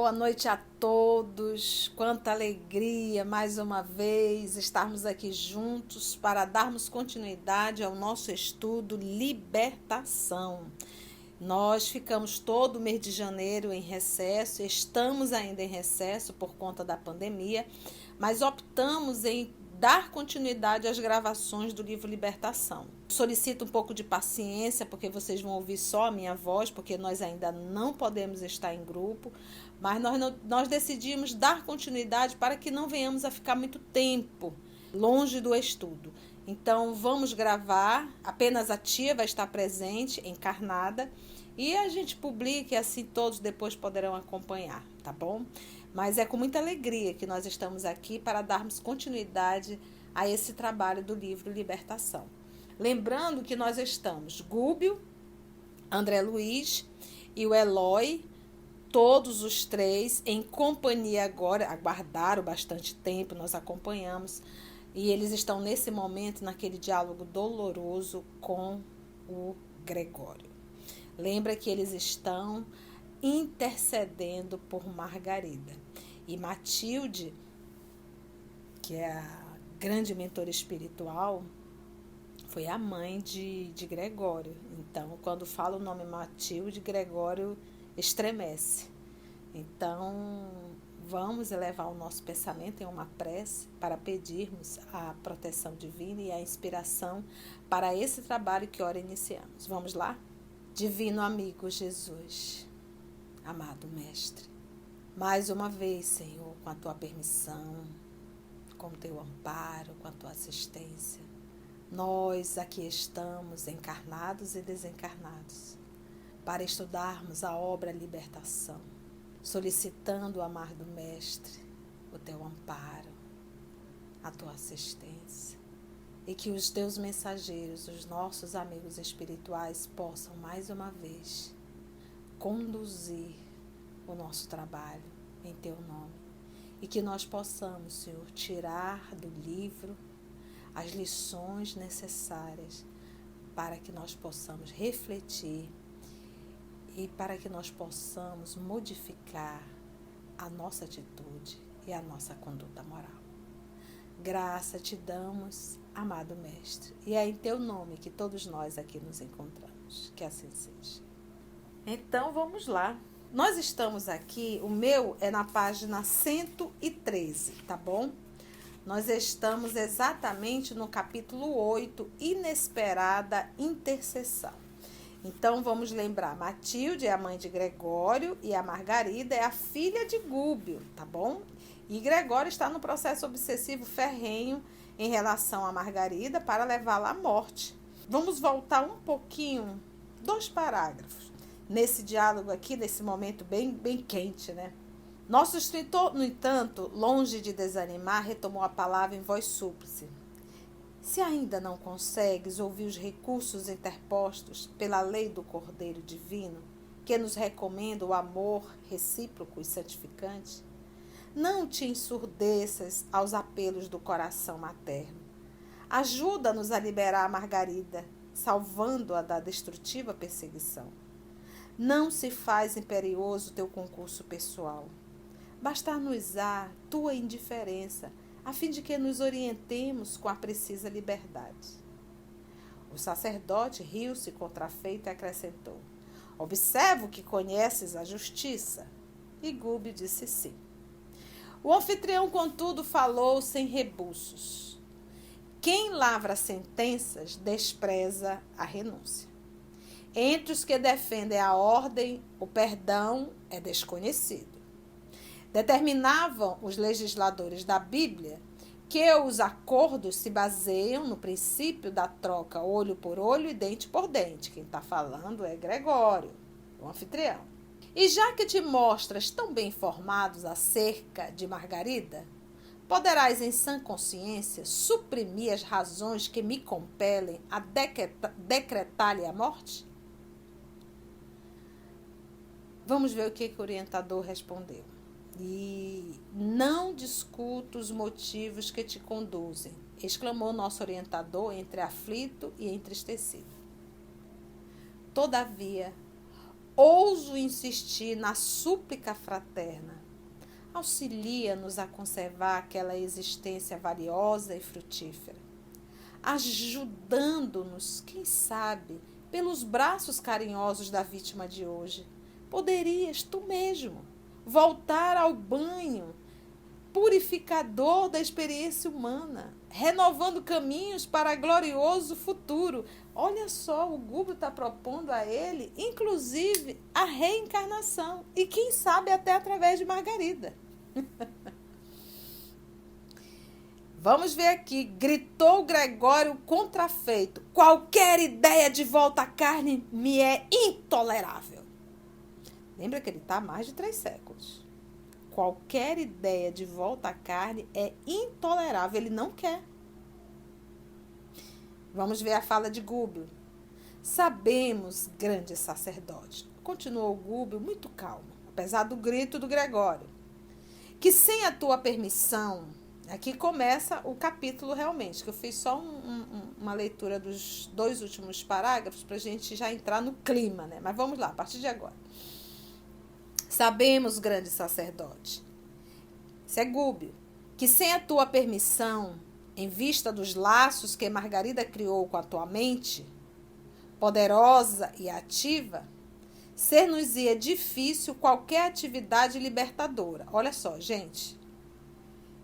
Boa noite a todos. Quanta alegria mais uma vez estarmos aqui juntos para darmos continuidade ao nosso estudo Libertação. Nós ficamos todo o mês de janeiro em recesso, estamos ainda em recesso por conta da pandemia, mas optamos em dar continuidade às gravações do livro Libertação. Solicito um pouco de paciência, porque vocês vão ouvir só a minha voz, porque nós ainda não podemos estar em grupo, mas nós decidimos dar continuidade para que não venhamos a ficar muito tempo longe do estudo. Então, vamos gravar, apenas a tia vai estar presente, encarnada, e a gente publica e assim todos depois poderão acompanhar, tá bom? Mas é com muita alegria que nós estamos aqui para darmos continuidade a esse trabalho do livro Libertação. Lembrando que nós estamos, Gúbio, André Luiz e o Eloy, todos os três em companhia agora, aguardaram bastante tempo, nós acompanhamos, e eles estão nesse momento naquele diálogo doloroso com o Gregório. Lembra que eles estão intercedendo por Margarida. E Matilde, que é a grande mentora espiritual, foi a mãe de Gregório. Então, quando fala o nome Matilde, Gregório estremece. Então, vamos elevar o nosso pensamento em uma prece para pedirmos a proteção divina e a inspiração para esse trabalho que ora iniciamos. Vamos lá? Divino amigo Jesus, amado Mestre, mais uma vez, Senhor, com a Tua permissão, com o Teu amparo, com a Tua assistência, nós aqui estamos, encarnados e desencarnados, para estudarmos a obra Libertação, solicitando o amar do Mestre, o Teu amparo, a Tua assistência, e que os Teus mensageiros, os nossos amigos espirituais, possam mais uma vez conduzir o nosso trabalho em Teu nome. E que nós possamos, Senhor, tirar do livro as lições necessárias para que nós possamos refletir e para que nós possamos modificar a nossa atitude e a nossa conduta moral. Graça te damos, amado Mestre, e é em Teu nome que todos nós aqui nos encontramos. Que assim seja. Então, vamos lá. Nós estamos aqui, o meu é na página 113, tá bom? Nós estamos exatamente no capítulo 8, Inesperada Intercessão. Então, vamos lembrar, Matilde é a mãe de Gregório e a Margarida é a filha de Gúbio, tá bom? E Gregório está no processo obsessivo ferrenho em relação a Margarida para levá-la à morte. Vamos voltar um pouquinho, 2 parágrafos, nesse diálogo aqui, nesse momento bem quente, né? Nosso escritor, no entanto, longe de desanimar, retomou a palavra em voz súplice. Se ainda não consegues ouvir os recursos interpostos pela lei do Cordeiro Divino, que nos recomenda o amor recíproco e santificante, não te ensurdeças aos apelos do coração materno. Ajuda-nos a liberar a Margarida, salvando-a da destrutiva perseguição. Não se faz imperioso teu concurso pessoal. Bastar-nos-á tua indiferença, a fim de que nos orientemos com a precisa liberdade. O sacerdote riu-se contrafeito e acrescentou: observo que conheces a justiça. E Gúbio disse sim. O anfitrião, contudo, falou sem rebuços. Quem lavra sentenças despreza a renúncia. Entre os que defendem a ordem, o perdão é desconhecido. Determinavam os legisladores da Bíblia que os acordos se baseiam no princípio da troca olho por olho e dente por dente. Quem está falando é Gregório, o anfitrião. E já que te mostras tão bem informados acerca de Margarida, poderás em sã consciência suprimir as razões que me compelem a decretar-lhe a morte? Vamos ver o que o orientador respondeu. E não discuto os motivos que te conduzem, exclamou nosso orientador entre aflito e entristecido. Todavia, ouso insistir na súplica fraterna. Auxilia-nos a conservar aquela existência valiosa e frutífera, ajudando-nos, quem sabe, pelos braços carinhosos da vítima de hoje. Poderias tu mesmo voltar ao banho purificador da experiência humana, renovando caminhos para glorioso futuro. Olha só, o Gubbio está propondo a ele, inclusive, a reencarnação. E quem sabe até através de Margarida. Vamos ver aqui. Gritou Gregório contrafeito. Qualquer ideia de volta à carne me é intolerável. Lembra que ele está há mais de 3 séculos. Qualquer ideia de volta à carne é intolerável. Ele não quer. Vamos ver a fala de Gubbio. Sabemos, grande sacerdote, continuou Gubbio muito calmo, apesar do grito do Gregório, que sem a tua permissão, aqui começa o capítulo realmente, que eu fiz só uma leitura dos 2 últimos parágrafos para a gente já entrar no clima, né? Mas vamos lá, a partir de agora. Sabemos, grande sacerdote, isso é Gubbio, que sem a tua permissão, em vista dos laços que Margarida criou com a tua mente, poderosa e ativa, ser-nos-ia difícil qualquer atividade libertadora. Olha só, gente,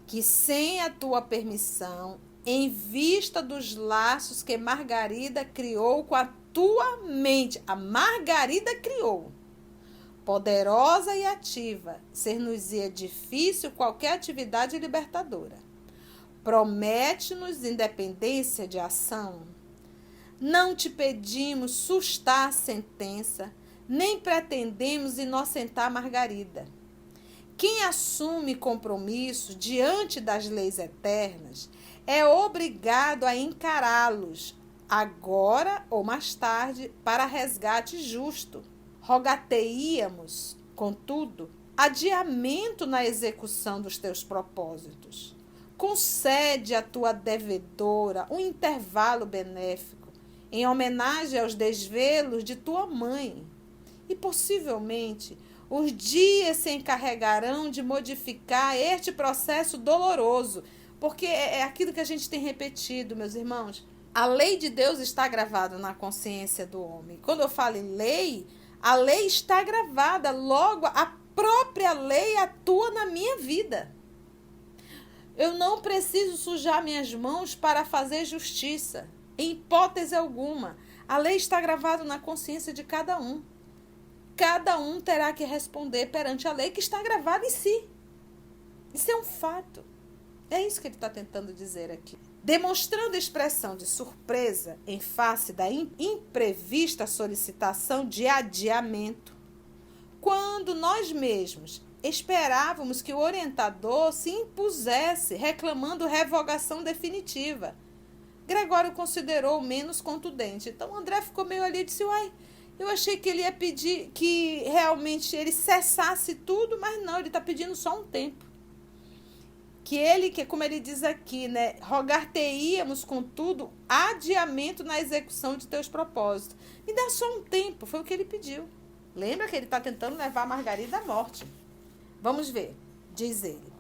que sem a tua permissão, em vista dos laços que Margarida criou com a tua mente, a Margarida criou, poderosa e ativa, ser-nos-ia difícil qualquer atividade libertadora. Promete-nos independência de ação. Não te pedimos sustar a sentença, nem pretendemos inocentar Margarida. Quem assume compromisso diante das leis eternas é obrigado a encará-los, agora ou mais tarde, para resgate justo. Rogateíamos, contudo, adiamento na execução dos teus propósitos. Concede à tua devedora um intervalo benéfico, em homenagem aos desvelos de tua mãe. E, possivelmente, os dias se encarregarão de modificar este processo doloroso, porque é aquilo que a gente tem repetido, meus irmãos. A lei de Deus está gravada na consciência do homem. Quando eu falo em lei, a lei está gravada, logo a própria lei atua na minha vida. Eu não preciso sujar minhas mãos para fazer justiça, em hipótese alguma. A lei está gravada na consciência de cada um. Cada um terá que responder perante a lei que está gravada em si. Isso é um fato. É isso que ele está tentando dizer aqui. Demonstrando expressão de surpresa em face da imprevista solicitação de adiamento, quando nós mesmos esperávamos que o orientador se impusesse reclamando revogação definitiva, Gregório considerou menos contundente. Então André ficou meio ali e disse, uai, eu achei que ele ia pedir que realmente ele cessasse tudo, mas não, ele está pedindo só um tempo. Que como ele diz aqui, né, rogar-te-íamos, contudo, adiamento na execução de teus propósitos. Me dá só um tempo, foi o que ele pediu. Lembra que ele está tentando levar a Margarida à morte. Vamos ver, diz ele.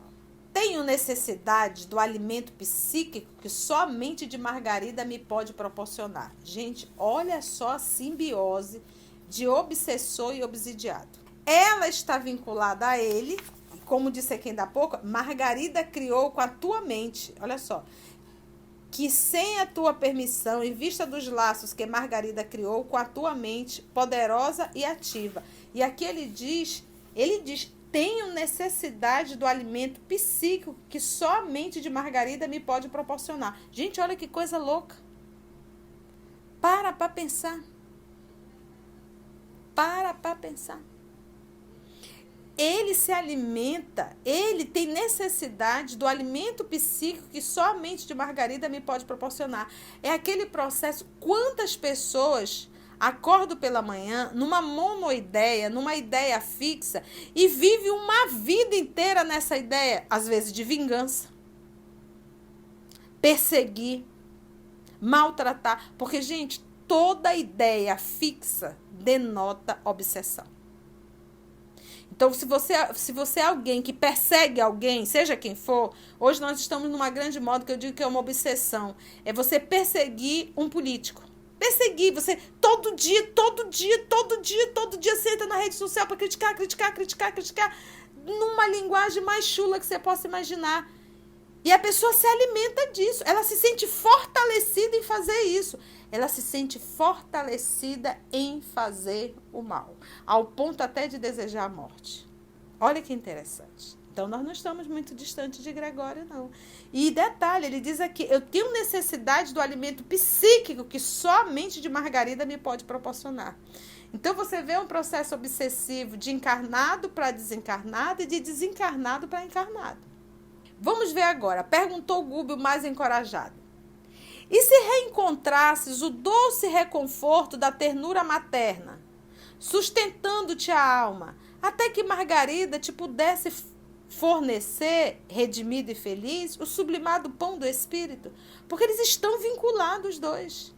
Tenho necessidade do alimento psíquico que somente de Margarida me pode proporcionar. Gente, olha só a simbiose de obsessor e obsidiado. Ela está vinculada a ele, como disse aqui ainda há pouco, Margarida criou com a tua mente. Olha só. Que sem a tua permissão, em vista dos laços que Margarida criou com a tua mente poderosa e ativa. E aqui ele diz, tenho necessidade do alimento psíquico que só a mente de Margarida me pode proporcionar. Gente, olha que coisa louca. Para pensar. Para pensar. Ele se alimenta, ele tem necessidade do alimento psíquico que só a mente de Margarida me pode proporcionar. É aquele processo, quantas pessoas acordam pela manhã numa monoideia, numa ideia fixa e vive uma vida inteira nessa ideia, às vezes de vingança, perseguir, maltratar. Porque, gente, toda ideia fixa denota obsessão. Então, se você é alguém que persegue alguém, seja quem for, hoje nós estamos numa grande moda que eu digo que é uma obsessão. É você perseguir um político. Perseguir, você todo dia você entra na rede social para criticar, numa linguagem mais chula que você possa imaginar. E a pessoa se alimenta disso. Ela se sente fortalecida em fazer isso. Ela se sente fortalecida em fazer o mal, ao ponto até de desejar a morte. Olha que interessante. Então, nós não estamos muito distantes de Gregório, não. E detalhe, ele diz aqui, eu tenho necessidade do alimento psíquico que só a mente de Margarida me pode proporcionar. Então, você vê um processo obsessivo de encarnado para desencarnado e de desencarnado para encarnado. Vamos ver agora. Perguntou Gúbio mais encorajado. E se reencontrasses o doce reconforto da ternura materna, sustentando-te a alma, até que Margarida te pudesse fornecer, redimido e feliz, o sublimado pão do Espírito? Porque eles estão vinculados os dois.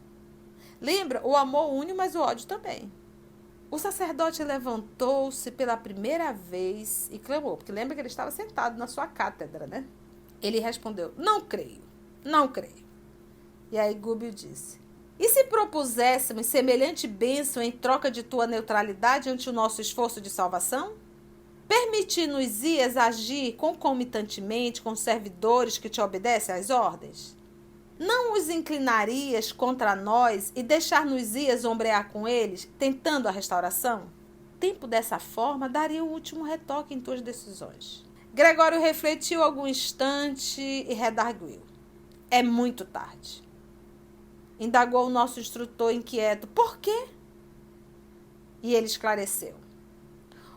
Lembra? O amor une, mas o ódio também. O sacerdote levantou-se pela primeira vez e clamou, porque lembra que ele estava sentado na sua cátedra, né? Ele respondeu, não creio. E aí Gúbio disse, e se propuséssemos semelhante bênção em troca de tua neutralidade ante o nosso esforço de salvação? Permitir-nos-ias agir concomitantemente com servidores que te obedecem às ordens? Não os inclinarias contra nós e deixar-nos-ias ombrear com eles, tentando a restauração? Tempo dessa forma daria o último retoque em tuas decisões. Gregório refletiu algum instante e redarguiu. É muito tarde. Indagou o nosso instrutor inquieto. Por quê? E ele esclareceu.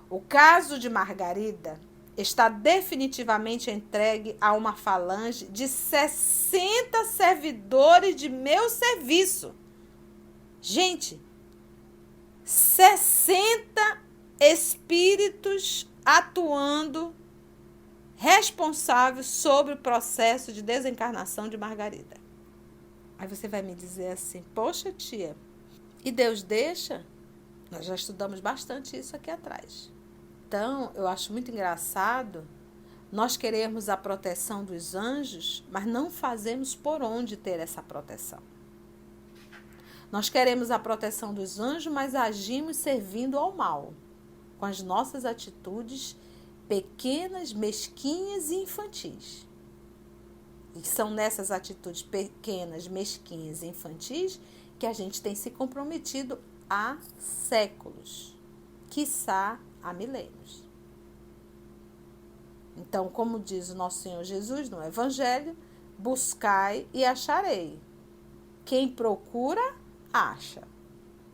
O caso de Margarida está definitivamente entregue a uma falange de 60 servidores de meu serviço. Gente, 60 espíritos atuando responsáveis sobre o processo de desencarnação de Margarida. Aí você vai me dizer assim, poxa tia, e Deus deixa? Nós já estudamos bastante isso aqui atrás. Então, eu acho muito engraçado nós queremos a proteção dos anjos, mas não fazemos por onde ter essa proteção. Nós queremos a proteção dos anjos, mas agimos servindo ao mal, com as nossas atitudes pequenas, mesquinhas e infantis. E são nessas atitudes pequenas, mesquinhas e infantis que a gente tem se comprometido há séculos, quiçá há milênios. Então, como diz o nosso Senhor Jesus no Evangelho, buscai e acharei. Quem procura, acha.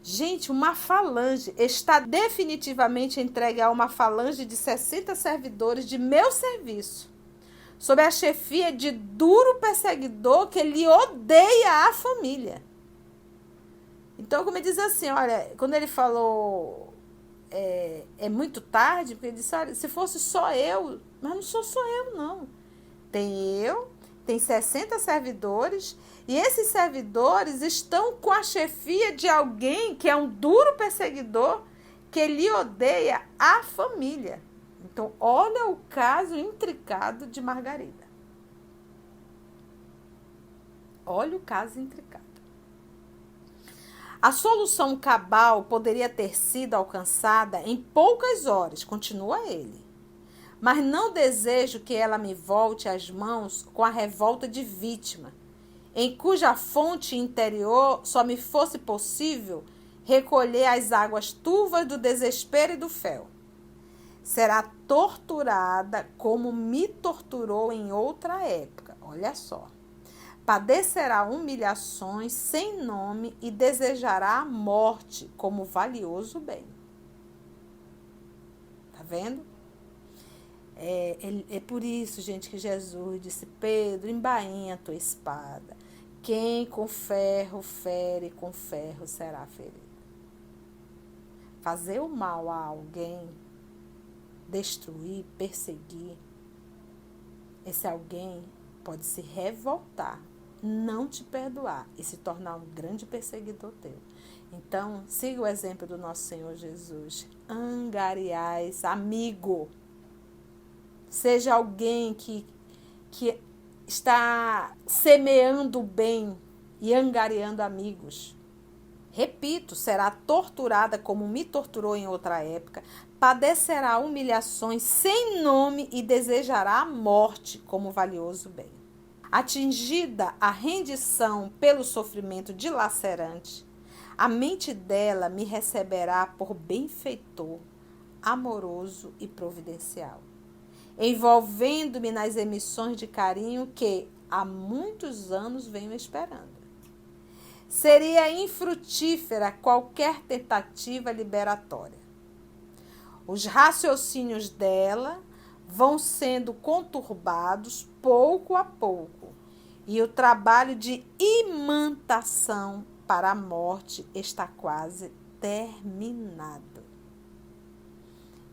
Gente, uma falange está definitivamente entregue a uma falange de 60 servidores de meu serviço, sob a chefia de duro perseguidor que lhe odeia a família. Então, como ele diz assim, olha, quando ele falou é muito tarde, porque ele disse, olha, se fosse só eu, mas não sou só eu, não. Tem 60 servidores, e esses servidores estão com a chefia de alguém que é um duro perseguidor, que lhe odeia a família. Então, olha o caso intricado de Margarida. Olha o caso intricado. A solução cabal poderia ter sido alcançada em poucas horas, continua ele. Mas não desejo que ela me volte às mãos com a revolta de vítima, em cuja fonte interior só me fosse possível recolher as águas turvas do desespero e do fel. Será torturada como me torturou em outra época. Olha só. Padecerá humilhações sem nome e desejará a morte como valioso bem. Tá vendo? É por isso, gente, que Jesus disse, Pedro, embainha a tua espada. Quem com ferro fere, com ferro será ferido. Fazer o mal a alguém, destruir, perseguir, esse alguém pode se revoltar não te perdoar e se tornar um grande perseguidor teu. Então, siga o exemplo do nosso Senhor Jesus. Angariais, amigo. Seja alguém que está semeando o bem e angariando amigos. Repito, será torturada como me torturou em outra época, padecerá humilhações sem nome e desejará a morte como valioso bem. Atingida a rendição pelo sofrimento dilacerante, a mente dela me receberá por benfeitor, amoroso e providencial, envolvendo-me nas emissões de carinho que há muitos anos venho esperando. Seria infrutífera qualquer tentativa liberatória. Os raciocínios dela vão sendo conturbados pouco a pouco, e o trabalho de imantação para a morte está quase terminado.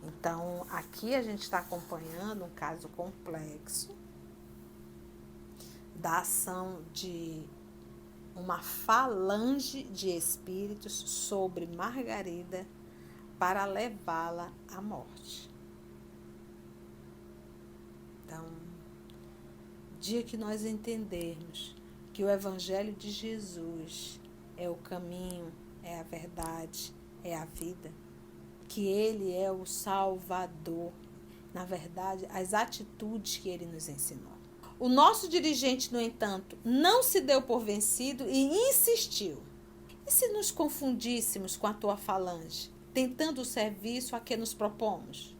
Então, aqui a gente está acompanhando um caso complexo da ação de uma falange de espíritos sobre Margarida para levá-la à morte. Então, dia que nós entendermos que o Evangelho de Jesus é o caminho, é a verdade, é a vida, que Ele é o Salvador, na verdade, as atitudes que Ele nos ensinou. O nosso dirigente, no entanto, não se deu por vencido e insistiu. E se nos confundíssemos com a tua falange, tentando o serviço a que nos propomos?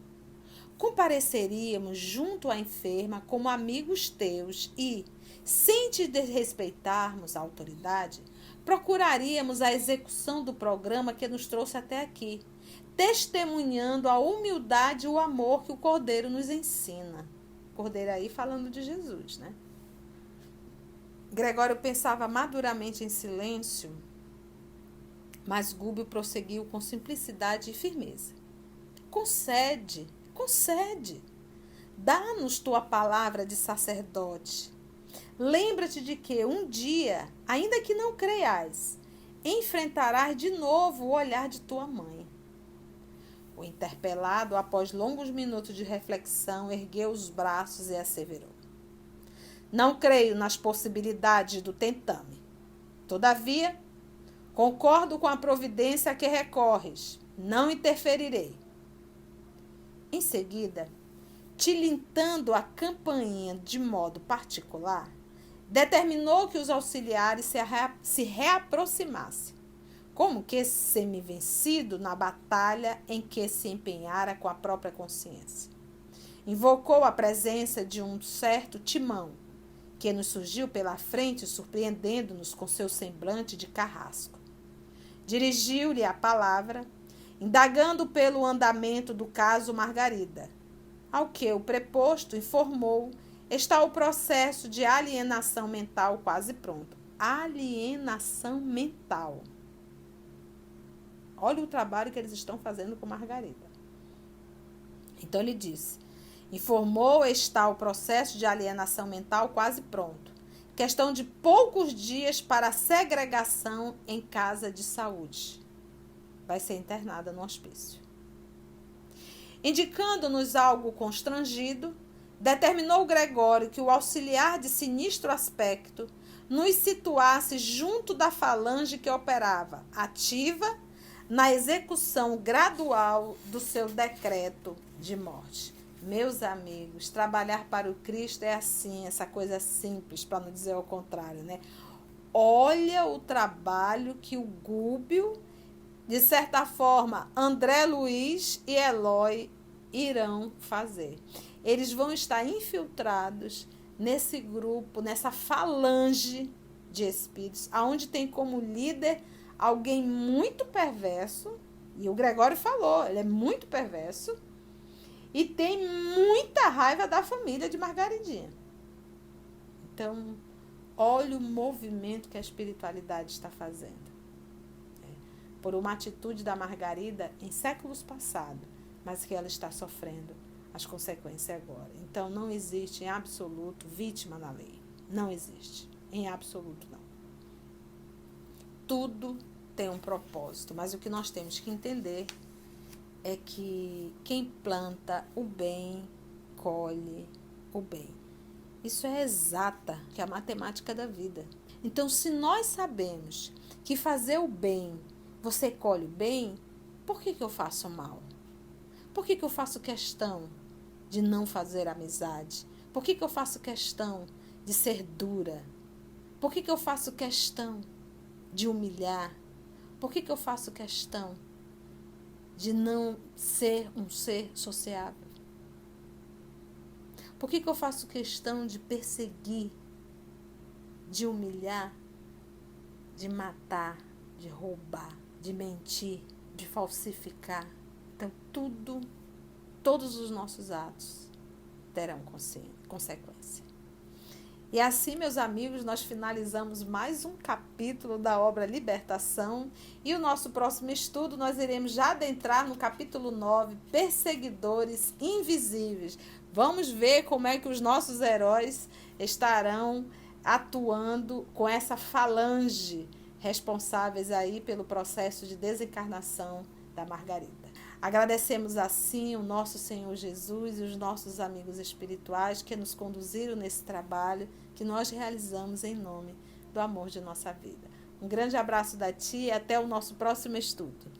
Compareceríamos junto à enferma como amigos teus e, sem te desrespeitarmos a autoridade, procuraríamos a execução do programa que nos trouxe até aqui, testemunhando a humildade e o amor que o Cordeiro nos ensina. Cordeiro aí falando de Jesus, né? Gregório pensava maduramente em silêncio, mas Gúbio prosseguiu com simplicidade e firmeza. Concede. Dá-nos tua palavra de sacerdote. Lembra-te de que um dia, ainda que não creias, enfrentarás de novo o olhar de tua mãe. O interpelado, após longos minutos de reflexão, ergueu os braços e asseverou: não creio nas possibilidades do tentame. Todavia, concordo com a providência a que recorres. Não interferirei. Em seguida, tilintando a campainha de modo particular, determinou que os auxiliares se reaproximassem, como que semi-vencido na batalha em que se empenhara com a própria consciência. Invocou a presença de um certo Timão, que nos surgiu pela frente, surpreendendo-nos com seu semblante de carrasco. Dirigiu-lhe a palavra, indagando pelo andamento do caso Margarida. Ao que o preposto informou, está o processo de alienação mental quase pronto. Alienação mental. Olha o trabalho que eles estão fazendo com Margarida. Então ele disse: informou, está o processo de alienação mental quase pronto. Questão de poucos dias para a segregação em casa de saúde. Vai ser internada no hospício. Indicando-nos algo constrangido, determinou Gregório que o auxiliar de sinistro aspecto nos situasse junto da falange que operava, ativa, na execução gradual do seu decreto de morte. Meus amigos, trabalhar para o Cristo é assim, essa coisa simples, para não dizer o contrário, né? Olha o trabalho que o Gúbio, de certa forma, André Luiz e Eloy irão fazer. Eles vão estar infiltrados nesse grupo, nessa falange de espíritos, aonde tem como líder alguém muito perverso, e o Gregório falou, ele é muito perverso, e tem muita raiva da família de Margaridinha. Então, olha o movimento que a espiritualidade está fazendo. Por uma atitude da Margarida em séculos passados, mas que ela está sofrendo as consequências agora. Então, não existe em absoluto vítima na lei. Não existe. Em absoluto não. Tudo tem um propósito, mas o que nós temos que entender é que quem planta o bem, colhe o bem. Isso é exata, que é a matemática da vida. Então, se nós sabemos que fazer o bem, você colhe o bem, por que eu faço mal? Por que eu faço questão de não fazer amizade? Por que eu faço questão de ser dura? Por que eu faço questão de humilhar? Por que eu faço questão de não ser um ser sociável? Por que eu faço questão de perseguir, de humilhar, de matar, de roubar, de mentir, de falsificar? Então, todos os nossos atos terão consequência. E assim, meus amigos, nós finalizamos mais um capítulo da obra Libertação. E o nosso próximo estudo, nós iremos já adentrar no capítulo 9, Perseguidores Invisíveis. Vamos ver como é que os nossos heróis estarão atuando com essa falange responsáveis aí pelo processo de desencarnação da Margarida. Agradecemos assim o nosso Senhor Jesus e os nossos amigos espirituais que nos conduziram nesse trabalho que nós realizamos em nome do amor de nossa vida. Um grande abraço da tia e até o nosso próximo estudo.